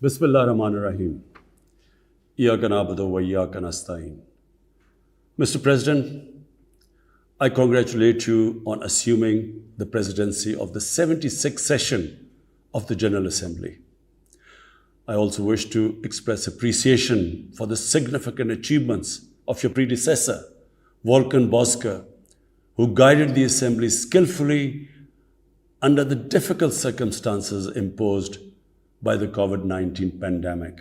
Bismillah ar-Rahman ar-Rahim. Iyyaka na'budu wa iyyaka nasta'in. Mr. President, I congratulate you on assuming the presidency of the 76th session of the General Assembly. I also wish to express appreciation for the significant achievements of your predecessor, Volkan Bozkır, who guided the Assembly skillfully under the difficult circumstances imposed by the COVID-19 pandemic.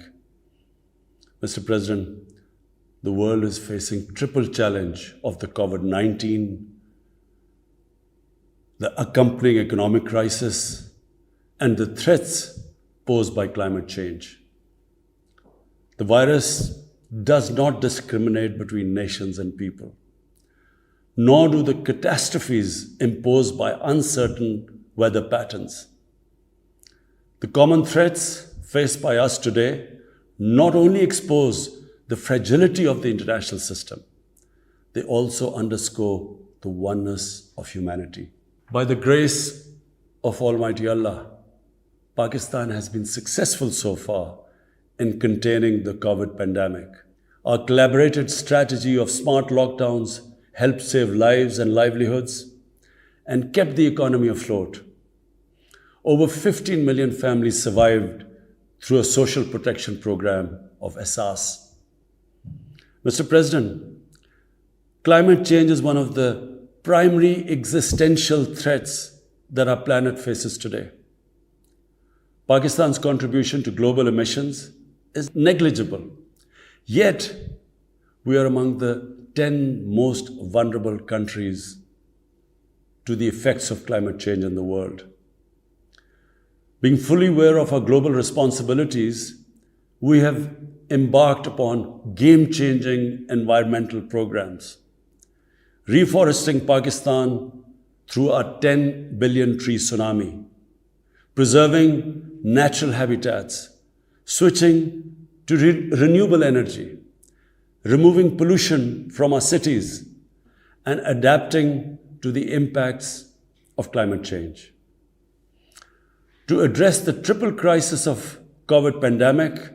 Mr. President, the world is facing triple challenge of the COVID-19, the accompanying economic crisis, and the threats posed by climate change. The virus does not discriminate between nations and people, nor do the catastrophes imposed by uncertain weather patterns. The common threats faced by us today not only expose the fragility of the international system, they also underscore the oneness of humanity. By the grace of Almighty Allah, Pakistan has been successful so far in containing the COVID pandemic. Our collaborated strategy of smart lockdowns helped save lives and livelihoods and kept the economy afloat. Over 15 million families survived through a social protection program of Asas. Mr. President, climate change is one of the primary existential threats that our planet faces today. Pakistan's contribution to global emissions is negligible, yet we are among the 10 most vulnerable countries to the effects of climate change in the world. Being fully aware of our global responsibilities, we have embarked upon game-changing environmental programs, reforesting Pakistan through our 10 billion tree tsunami, preserving natural habitats, switching to renewable energy, removing pollution from our cities, and adapting to the impacts of climate change. To address the triple crisis of COVID pandemic,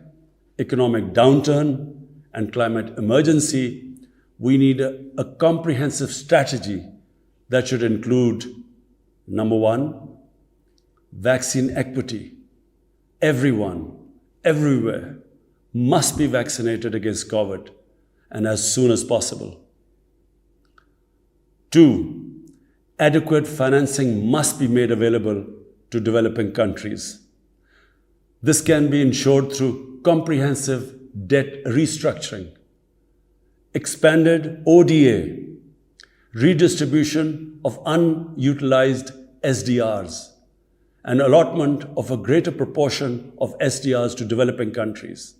economic downturn, and climate emergency, we need a comprehensive strategy that should include, number one, vaccine equity. Everyone, everywhere, must be vaccinated against COVID, and as soon as possible. Two, adequate financing must be made available to developing countries. This can be ensured through comprehensive debt restructuring, expanded ODA, redistribution of unutilized SDRs, and allotment of a greater proportion of SDRs to developing countries.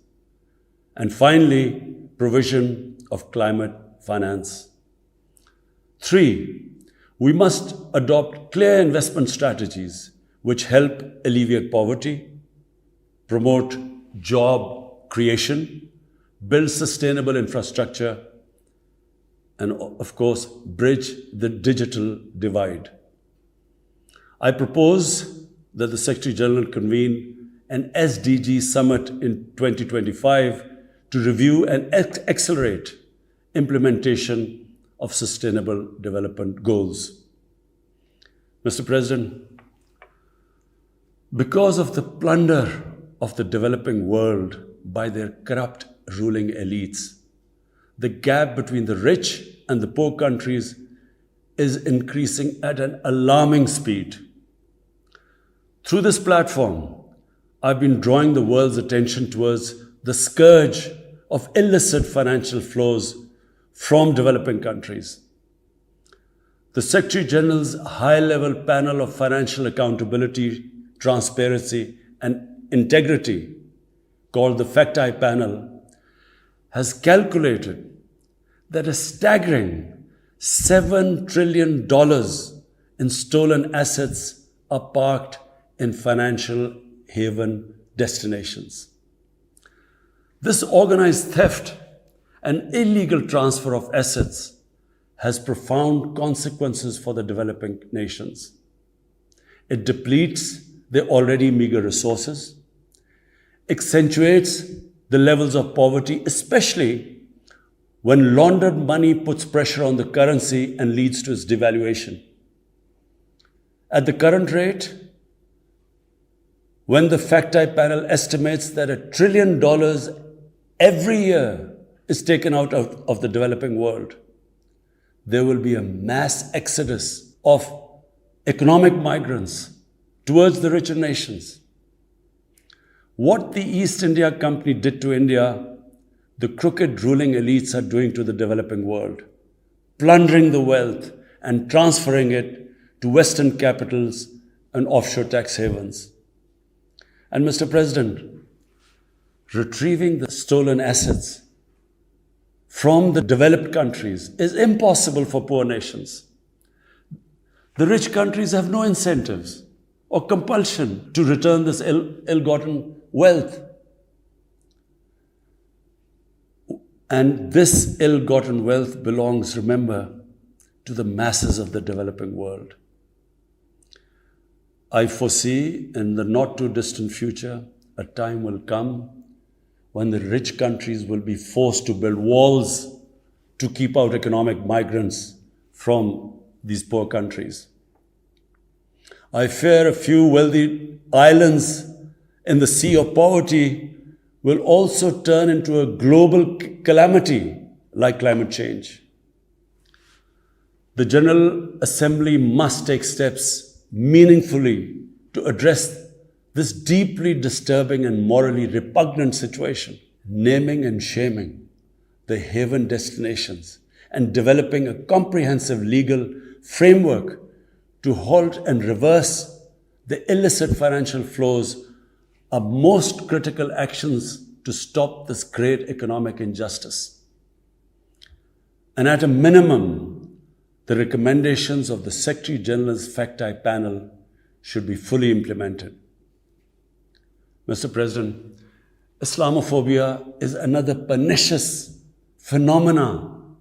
And finally, provision of climate finance. Three, we must adopt clear investment strategies which help alleviate poverty, promote job creation, build sustainable infrastructure, and of course, bridge the digital divide. I propose that the Secretary General convene an SDG summit in 2025 to review and accelerate implementation of sustainable development goals. Mr. President, because of the plunder of the developing world by their corrupt ruling elites, the gap between the rich and the poor countries is increasing at an alarming speed. Through this platform, I've been drawing the world's attention towards the scourge of illicit financial flows from developing countries. The Secretary General's high-level panel of financial accountability, transparency, and integrity, called the FACT-I panel, has calculated that a staggering $7 trillion in stolen assets are parked in financial haven destinations. This organized theft and illegal transfer of assets has profound consequences for the developing nations. It depletes their already meager resources. accentuates the levels of poverty, especially when laundered money puts pressure on the currency and leads to its devaluation. At the current rate, when the fact-type panel estimates that $1 trillion every year is taken out of the developing world, there will be a mass exodus of economic migrants towards the richer nations. What the East India Company did to India, the crooked ruling elites are doing to the developing world, plundering the wealth and transferring it to Western capitals and offshore tax havens. And Mr. President, retrieving the stolen assets from the developed countries is impossible for poor nations. The rich countries have no incentives or compulsion to return this ill-gotten wealth. And this ill-gotten wealth belongs, remember, to the masses of the developing world. I foresee in the not too distant future, a time will come when the rich countries will be forced to build walls to keep out economic migrants from these poor countries. I fear a few wealthy islands in the sea of poverty will also turn into a global calamity like climate change. The General Assembly must take steps meaningfully to address this deeply disturbing and morally repugnant situation, naming and shaming the haven destinations and developing a comprehensive legal framework to halt and reverse the illicit financial flows are most critical actions to stop this great economic injustice. And at a minimum, the recommendations of the Secretary General's fact-type panel should be fully implemented. Mr. President, Islamophobia is another pernicious phenomenon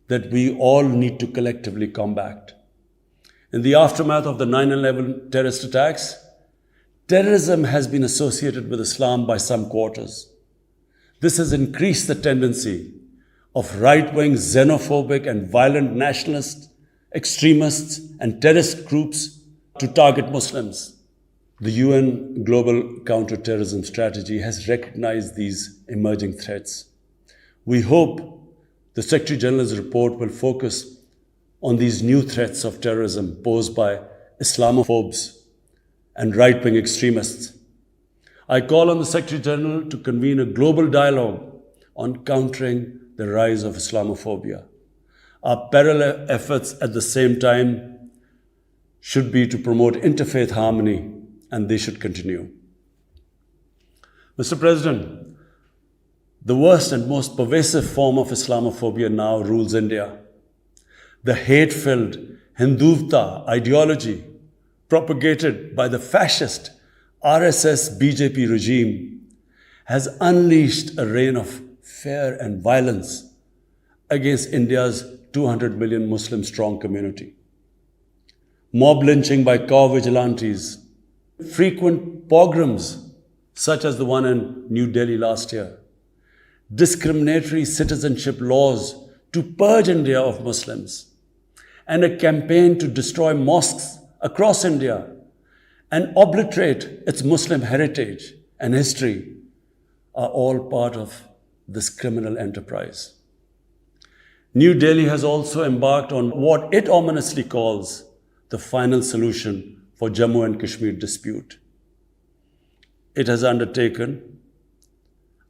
that we all need to collectively combat. In the aftermath of the 9/11 terrorist attacks, terrorism has been associated with Islam by some quarters. This has increased the tendency of right-wing, xenophobic and violent nationalist, extremists and terrorist groups to target Muslims. The UN Global Counter-Terrorism Strategy has recognized these emerging threats. We hope the Secretary General's report will focus on these new threats of terrorism posed by Islamophobes and right-wing extremists. I call on the Secretary General to convene a global dialogue on countering the rise of Islamophobia. Our parallel efforts at the same time should be to promote interfaith harmony, and they should continue. Mr. President, the worst and most pervasive form of Islamophobia now rules India. The hate-filled Hindutva ideology propagated by the fascist RSS BJP regime has unleashed a reign of fear and violence against India's 200 million Muslim strong community. Mob lynching by cow vigilantes, frequent pogroms such as the one in New Delhi last year, discriminatory citizenship laws to purge India of Muslims, and a campaign to destroy mosques across India and obliterate its Muslim heritage and history are all part of this criminal enterprise. New Delhi has also embarked on what it ominously calls the final solution for Jammu and Kashmir dispute. It has undertaken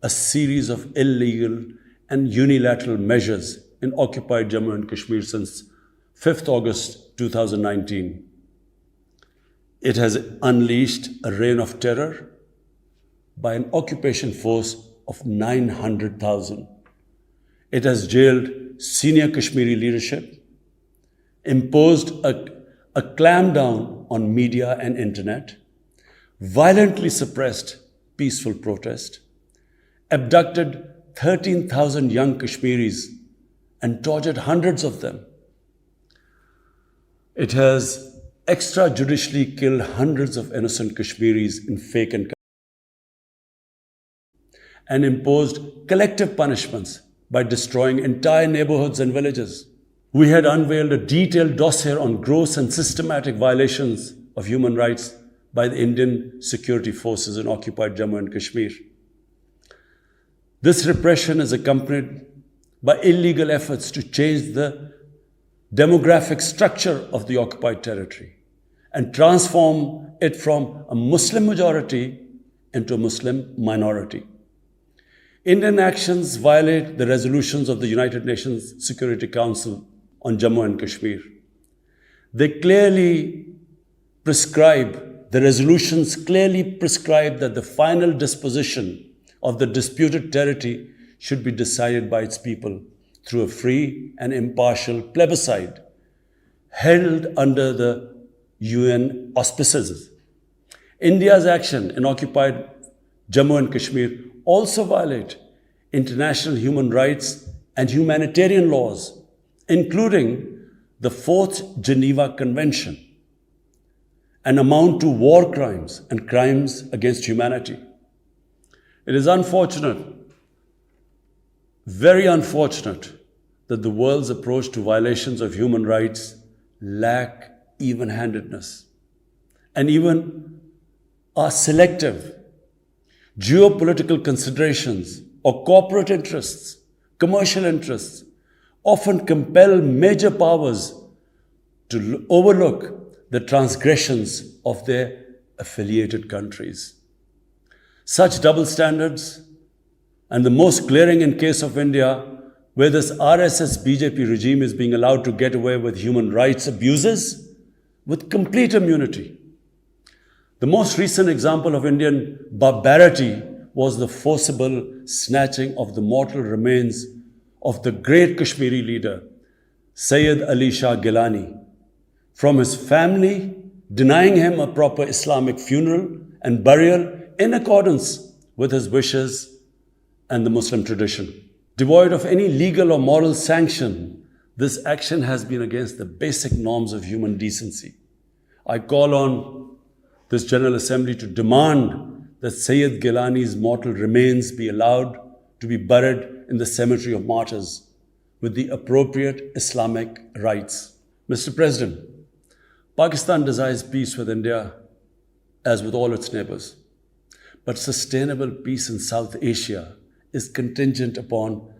a series of illegal and unilateral measures in occupied Jammu and Kashmir since 5th August 2019. It has unleashed a reign of terror by an occupation force of 900,000. It has jailed senior Kashmiri leadership, imposed a clampdown on media and internet, violently suppressed peaceful protest, abducted 13,000 young Kashmiris and tortured hundreds of them. It has extrajudicially killed hundreds of innocent Kashmiris in fake and and imposed collective punishments by destroying entire neighborhoods and villages. We had unveiled a detailed dossier on gross and systematic violations of human rights by the Indian security forces in occupied Jammu and Kashmir. This repression is accompanied by illegal efforts to change the demographic structure of the occupied territory and transform it from a Muslim majority into a Muslim minority. Indian actions violate the resolutions of the United Nations Security Council on Jammu and Kashmir. The resolutions clearly prescribe that the final disposition of the disputed territory should be decided by its people through a free and impartial plebiscite held under the UN auspices. India's action in occupied Jammu and Kashmir also violate international human rights and humanitarian laws, including the Fourth Geneva Convention, and amount to war crimes and crimes against humanity. It is unfortunate, very unfortunate, that the world's approach to violations of human rights lack even-handedness and even are selective. Geopolitical considerations or corporate interests, commercial interests, often compel major powers to overlook the transgressions of their affiliated countries. Such double standards, and the most glaring in case of India, where this RSS-BJP regime is being allowed to get away with human rights abuses with complete immunity. The most recent example of Indian barbarity was the forcible snatching of the mortal remains of the great Kashmiri leader, Sayyid Ali Shah Gilani, from his family, denying him a proper Islamic funeral and burial in accordance with his wishes and the Muslim tradition. Devoid of any legal or moral sanction, this action has been against the basic norms of human decency. I call on this General Assembly to demand that Sayyid Gilani's mortal remains be allowed to be buried in the cemetery of martyrs with the appropriate Islamic rites. Mr. President, Pakistan desires peace with India as with all its neighbors. But sustainable peace in South Asia is contingent upon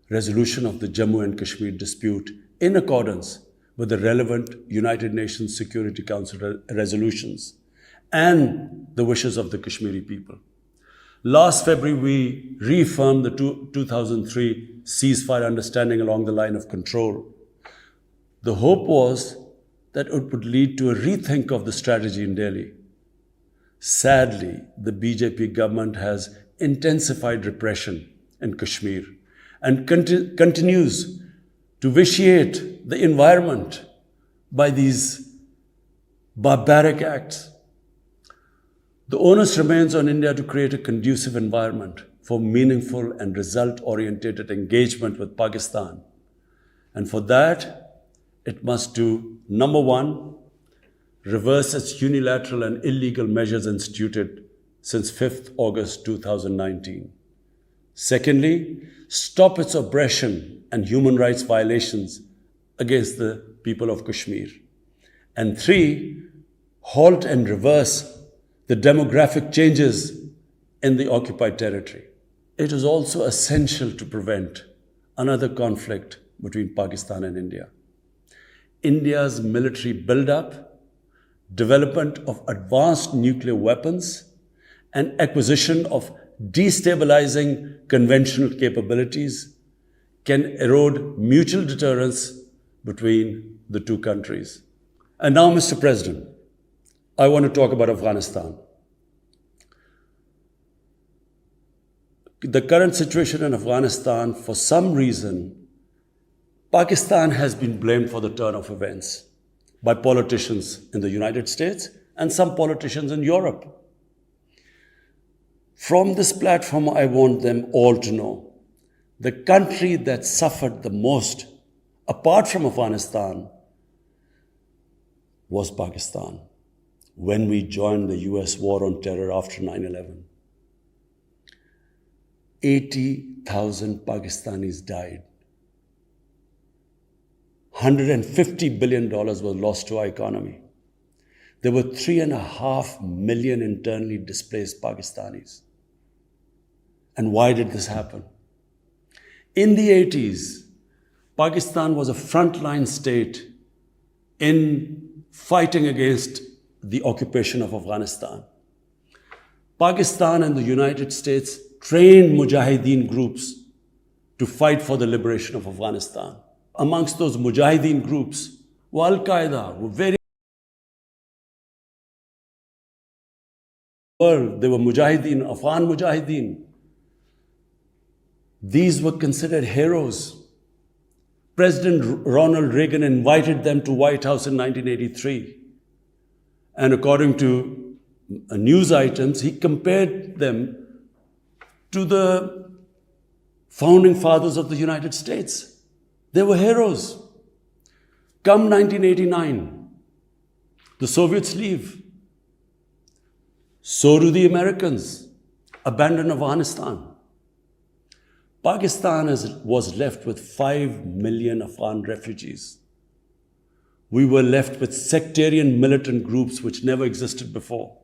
resolution of the Jammu and Kashmir dispute in accordance with the relevant United Nations Security Council resolutions and the wishes of the Kashmiri people. Last February, we reaffirmed the 2003 ceasefire understanding along the line of control. The hope was that it would lead to a rethink of the strategy in Delhi. Sadly, the BJP government has intensified repression in Kashmir and continues to vitiate the environment by these barbaric acts. The onus remains on India to create a conducive environment for meaningful and result-oriented engagement with Pakistan. And for that, it must do, number one, reverse its unilateral and illegal measures instituted since 5th August 2019. Secondly, stop its oppression and human rights violations against the people of Kashmir. And three, halt and reverse the demographic changes in the occupied territory. It is also essential to prevent another conflict between Pakistan and India. India's military buildup, development of advanced nuclear weapons, and acquisition of destabilizing conventional capabilities can erode mutual deterrence between the two countries. And now, Mr. President, I want to talk about Afghanistan. The current situation in Afghanistan, for some reason, Pakistan has been blamed for the turn of events by politicians in the United States and some politicians in Europe. From this platform, I want them all to know the country that suffered the most, apart from Afghanistan, was Pakistan when we joined the US war on terror after 9/11. 80,000 Pakistanis died. $150 billion was lost to our economy. There were 3.5 million internally displaced Pakistanis. And why did this happen? In the 80s, Pakistan was a frontline state in fighting against the occupation of Afghanistan. Pakistan and the United States trained mujahideen groups to fight for the liberation of Afghanistan. Amongst those mujahideen groups were Al-Qaeda, they were mujahideen, Afghan mujahideen. These were considered heroes. President Ronald Reagan invited them to White House in 1983. And according to news items, he compared them to the founding fathers of the United States. They were heroes. Come 1989, the Soviets leave. So do the Americans, abandon Afghanistan. Pakistan was left with 5 million Afghan refugees. We were left with sectarian militant groups which never existed before.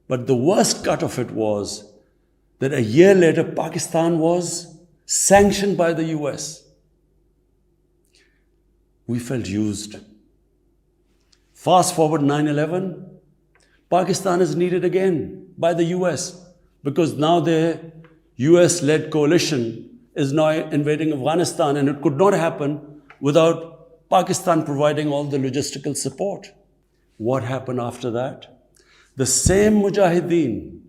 But the worst cut of it was that a year later, Pakistan was sanctioned by the US. We felt used. Fast forward 9/11, Pakistan is needed again by the US because now their US-led coalition is now invading Afghanistan, and it could not happen without Pakistan providing all the logistical support. What happened after that? The same mujahideen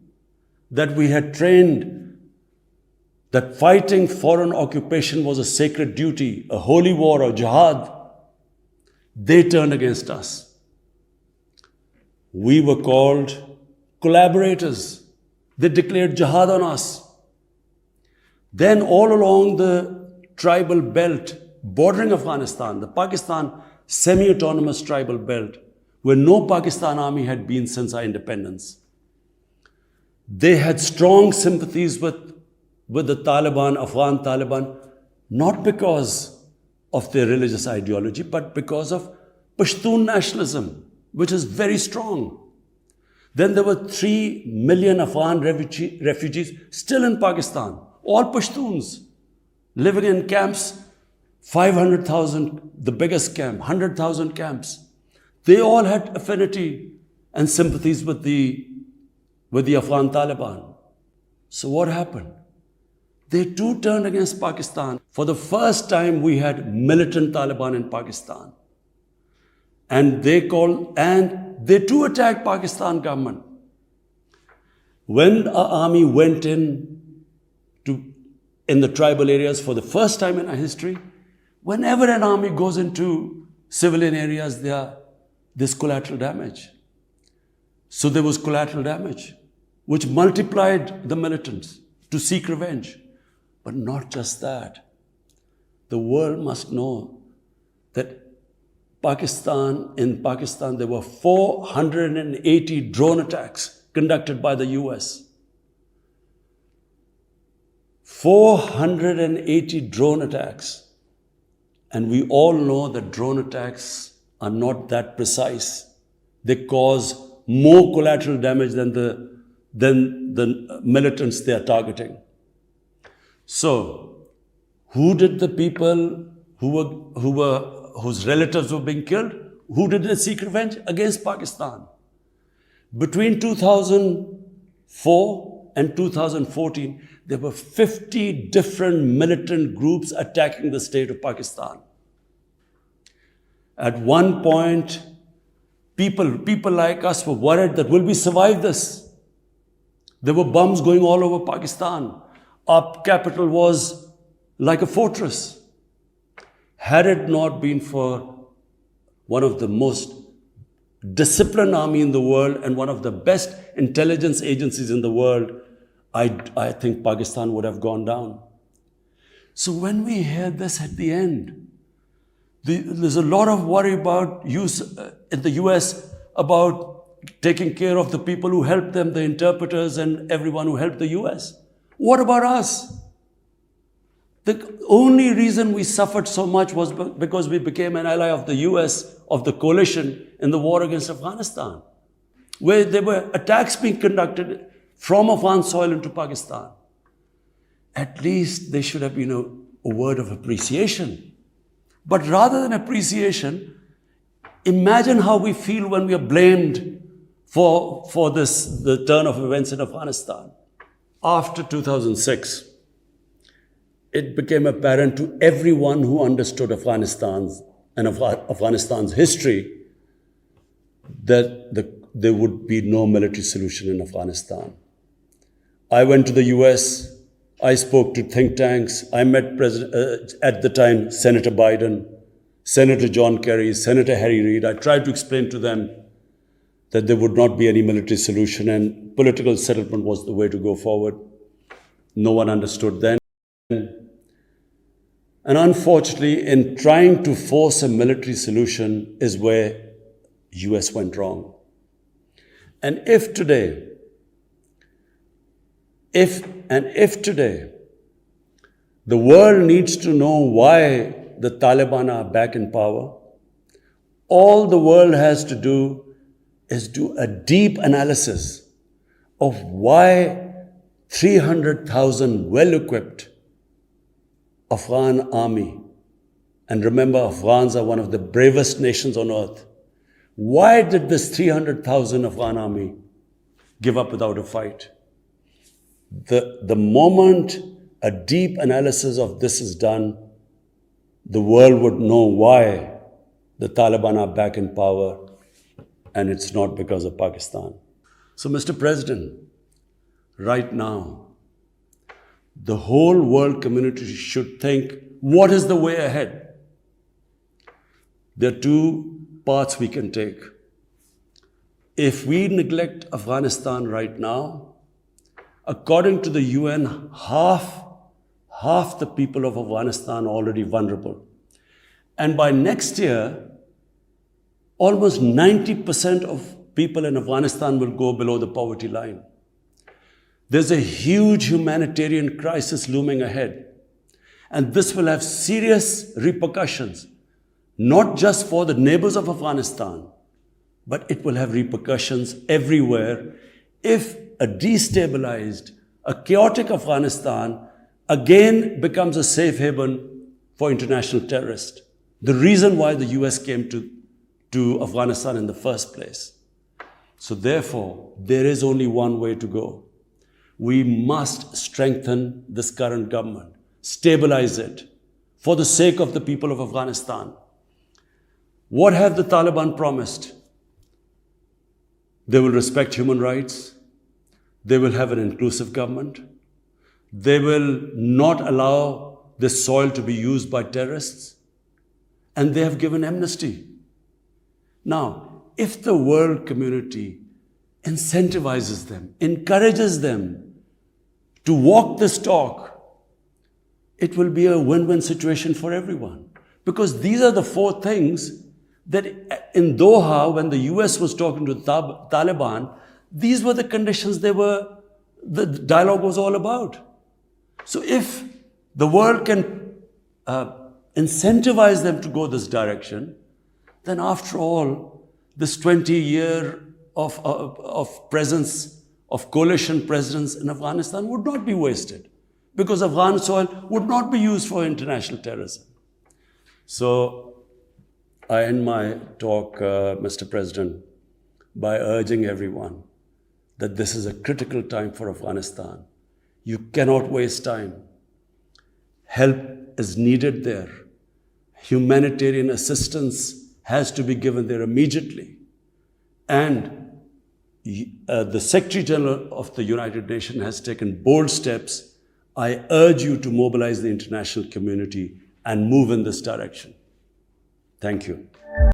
that we had trained that fighting foreign occupation was a sacred duty, a holy war, or jihad, they turned against us. We were called collaborators. They declared jihad on us. Then all along the tribal belt bordering Afghanistan, the Pakistan semi-autonomous tribal belt, where no Pakistan army had been since our independence, they had strong sympathies with the Taliban, Afghan Taliban, not because of their religious ideology, but because of Pashtun nationalism, which is very strong. Then there were 3 million Afghan refugees still in Pakistan, all Pashtuns, living in camps, 500,000, the biggest camp, 100,000 camps. They all had affinity and sympathies with the Afghan Taliban. So what happened? They too turned against Pakistan. For the first time, we had militant Taliban in Pakistan. And they too attacked Pakistan government. When our army went in the tribal areas for the first time in our history, whenever an army goes into civilian areas, there's collateral damage. So there was collateral damage, which multiplied the militants to seek revenge. But not just that. The world must know that in Pakistan, there were 480 drone attacks conducted by the US. 480 drone attacks. And we all know that drone attacks are not that precise. They cause more collateral damage than the militants they are targeting. So, who did the people whose relatives were being killed? Who did they seek revenge? Against Pakistan. Between 2004 and 2014, there were 50 different militant groups attacking the state of Pakistan. At one point, people like us were worried that will we survive this? There were bombs going all over Pakistan. Our capital was like a fortress. Had it not been for one of the most disciplined army in the world and one of the best intelligence agencies in the world, I think Pakistan would have gone down. So when we hear this at the end, there's a lot of worry about in the US about taking care of the people who helped them, the interpreters and everyone who helped the US. What about us? The only reason we suffered so much was because we became an ally of the US, of the coalition in the war against Afghanistan, where there were attacks being conducted from Afghan soil into Pakistan. At least there should have been a word of appreciation. But rather than appreciation, imagine how we feel when we are blamed for the turn of events in Afghanistan. After 2006, it became apparent to everyone who understood Afghanistan's history that there would be no military solution in Afghanistan. I went to the US, I spoke to think tanks, I met at the time Senator Biden, Senator John Kerry, Senator Harry Reid. I tried to explain to them that there would not be any military solution and political settlement was the way to go forward. No one understood then. And unfortunately, in trying to force a military solution is where US went wrong. And if today, the world needs to know why the Taliban are back in power, all the world has to do is do a deep analysis of why 300,000 well-equipped Afghan army, and remember, Afghans are one of the bravest nations on earth. Why did this 300,000 Afghan army give up without a fight? The moment a deep analysis of this is done, the world would know why the Taliban are back in power, and it's not because of Pakistan. So, Mr. President, right now, the whole world community should think, what is the way ahead? There are two paths we can take. If we neglect Afghanistan right now, according to the UN, half the people of Afghanistan are already vulnerable. And by next year, almost 90% of people in Afghanistan will go below the poverty line. There's a huge humanitarian crisis looming ahead. And this will have serious repercussions, not just for the neighbors of Afghanistan, but it will have repercussions everywhere if a destabilized, a chaotic Afghanistan again becomes a safe haven for international terrorists. The reason why the US came to Afghanistan in the first place. So therefore, there is only one way to go. We must strengthen this current government, stabilize it, for the sake of the people of Afghanistan. What have the Taliban promised? They will respect human rights. They will have an inclusive government. They will not allow this soil to be used by terrorists. And they have given amnesty. Now, if the world community incentivizes them, encourages them to walk this talk, it will be a win-win situation for everyone. Because these are the four things that in Doha, when the US was talking to the Taliban, these were the conditions the dialogue was all about. So if the world can incentivize them to go this direction, then after all, this 20-year of presence, of coalition presence in Afghanistan would not be wasted, because Afghan soil would not be used for international terrorism. So I end my talk, Mr. President, by urging everyone that this is a critical time for Afghanistan. You cannot waste time. Help is needed there. Humanitarian assistance has to be given there immediately. And the Secretary General of the United Nations has taken bold steps. I urge you to mobilize the international community and move in this direction. Thank you.